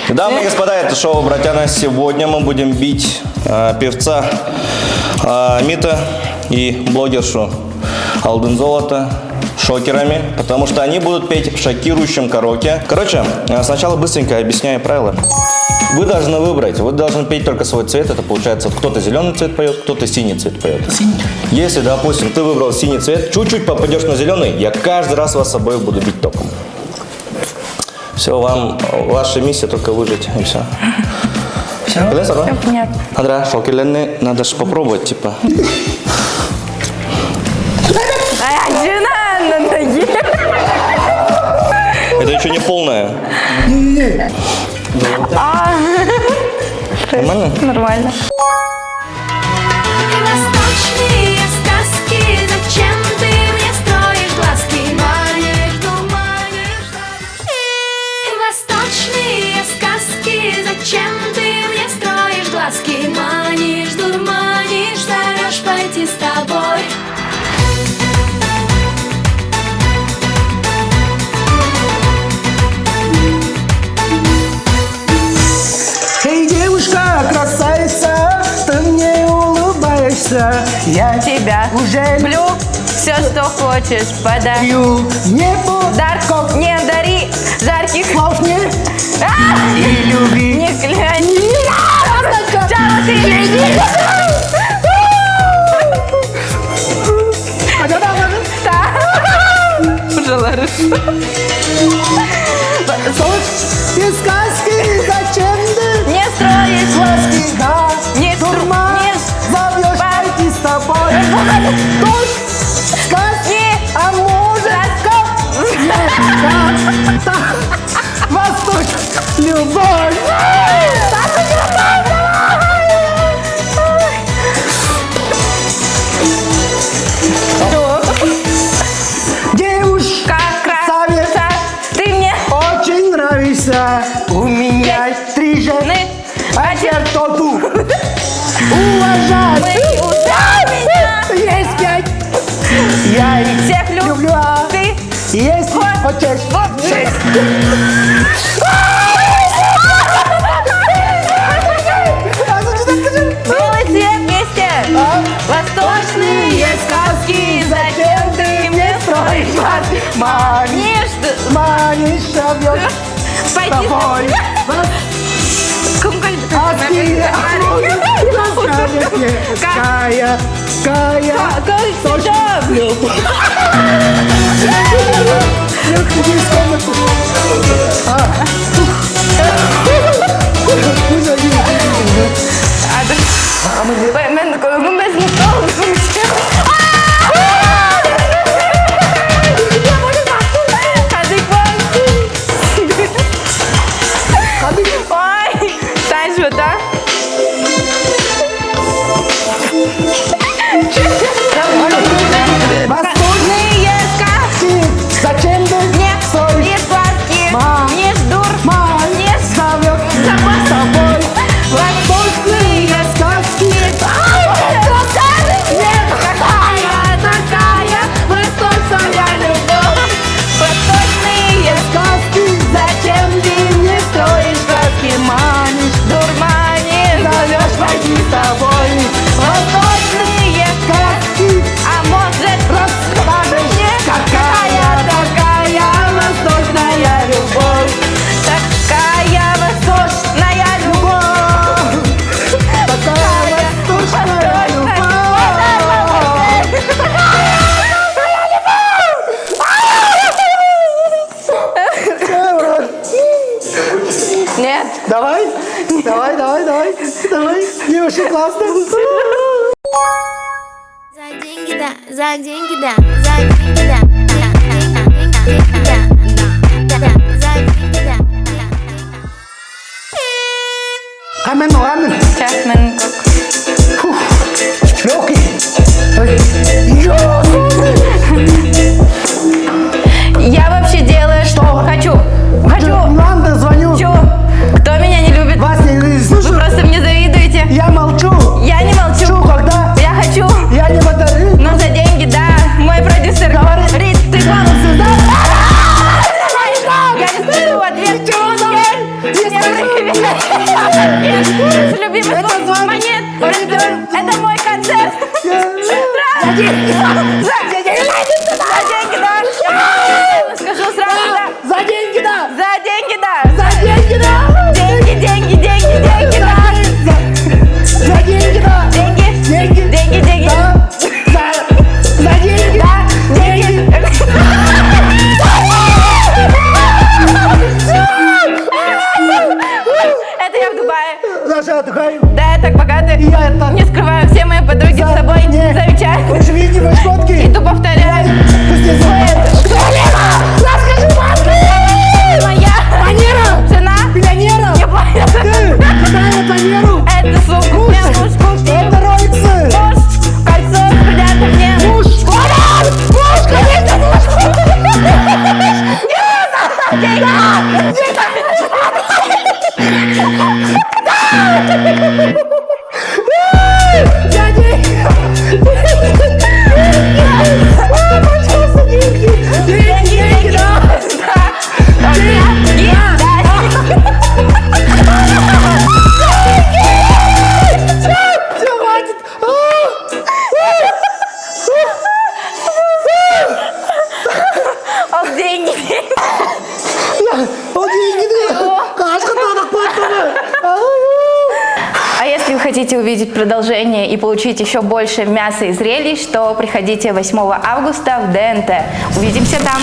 Дамы и господа, это шоу «Братяна». Сегодня мы будем бить певца Мита и блогершу Алдын Золото шокерами, потому что они будут петь в шокирующем караоке. Короче, сначала быстренько объясняю правила. Вы должны выбрать, вы должны петь только свой цвет. Это получается, кто-то зеленый цвет поет, кто-то синий цвет поет. Если, допустим, ты выбрал синий цвет, чуть-чуть попадешь на зеленый, я каждый раз вас с собой буду бить током. Все, ваша миссия только выжить, и все. Все понятно. Адра, шокерленные, надо же попробовать, типа. Жена на ноге. Это еще не полное. Нормально? Нормально. Восточные сказки, зачем ты мне строишь глазки? Манишь, думаешь, восточные сказки, зачем ты мне строишь глазки? Манишь, дурманишь, зовешь пойти с тобой. Эй, девушка, красавица, ты мне улыбаешься. Я Тебя уже люблю, все, что хочешь, подарю. не Дарков не дари, жарких слов не и люби. не кляни. Чего ты не Без сказки, зачем ты Не строишь глазки, да? Не Дурман, зовешь пойти с тобой. Дождь, сказки, а может, Восток, любовь. Девушка, красавица, ты мне очень нравишься. У меня есть 3 жены, а теперь кто тут? Уважать. Есть 5. Я их всех люблю, а Ты есть вот 6. белый цвет вместе. Восточные сказки, зачем ты мне строишь глазки? Манишь, Манишь, зовешь с пойди тобой. Кая, точно любовь. Иди из комнаты. Ой, Сань, да? Восточные сказки, зачем ты Не строишь глазки, Ма. не дур, не зовет с тобой. Восточные сказки. такая восточная любовь. Восточные Сказки, зачем ты мне строишь глазки? Манишь, дурманишь, зовешь пойти с тобой. Восточные сказки. а может расскажешь мне, какая такая восточная любовь? Такая восточная любовь. Такая восточная любовь. Нет. Давай. Девушка, классно. За деньги, да, за деньги, да, за деньги, да, за деньги, да. Амен. Сейчас мы Легкий. Я вообще делаю, что хочу. Ладно, звоню. Чё? Кто меня не любит? Вас не Вы слышу. просто мне завидуете. Я молчу. Я не молчу. Когда Я хочу. я не подарю. Но за деньги, да. Мой продюсер Говори. говорит, ты бонусы, да? любимый Это звук звонок. монет. Это- Это мой концерт. За деньги! За деньги, да! Скажу сразу, да. За деньги, да! За деньги, да. За деньги, да! Деньги, деньги, деньги, деньги, да. За деньги, да! Деньги, Деньги! деньги, деньги. Да! За деньги! Да, деньги. Это я в Дубае. Наша отдыхаю! Да, я так богата. Я это... Не скрываю, все мои подруги с собой Не. замечают. Живите шмотки! И ту повторяю. Моя Манера! жена Миллионера! не платит. Какая планеру? Это сумку мне муж купил. Это Роликсы! Муж, кольцо спрятал мне. Муж! Муж, конечно, муж. Деньги, да! Все, хватит! Ол деньги. О, деньги, да! Кашка надо потом! А если вы хотите увидеть продолжение и получить еще больше мяса и зрелищ, то приходите 8 августа в ДНТ. Увидимся там.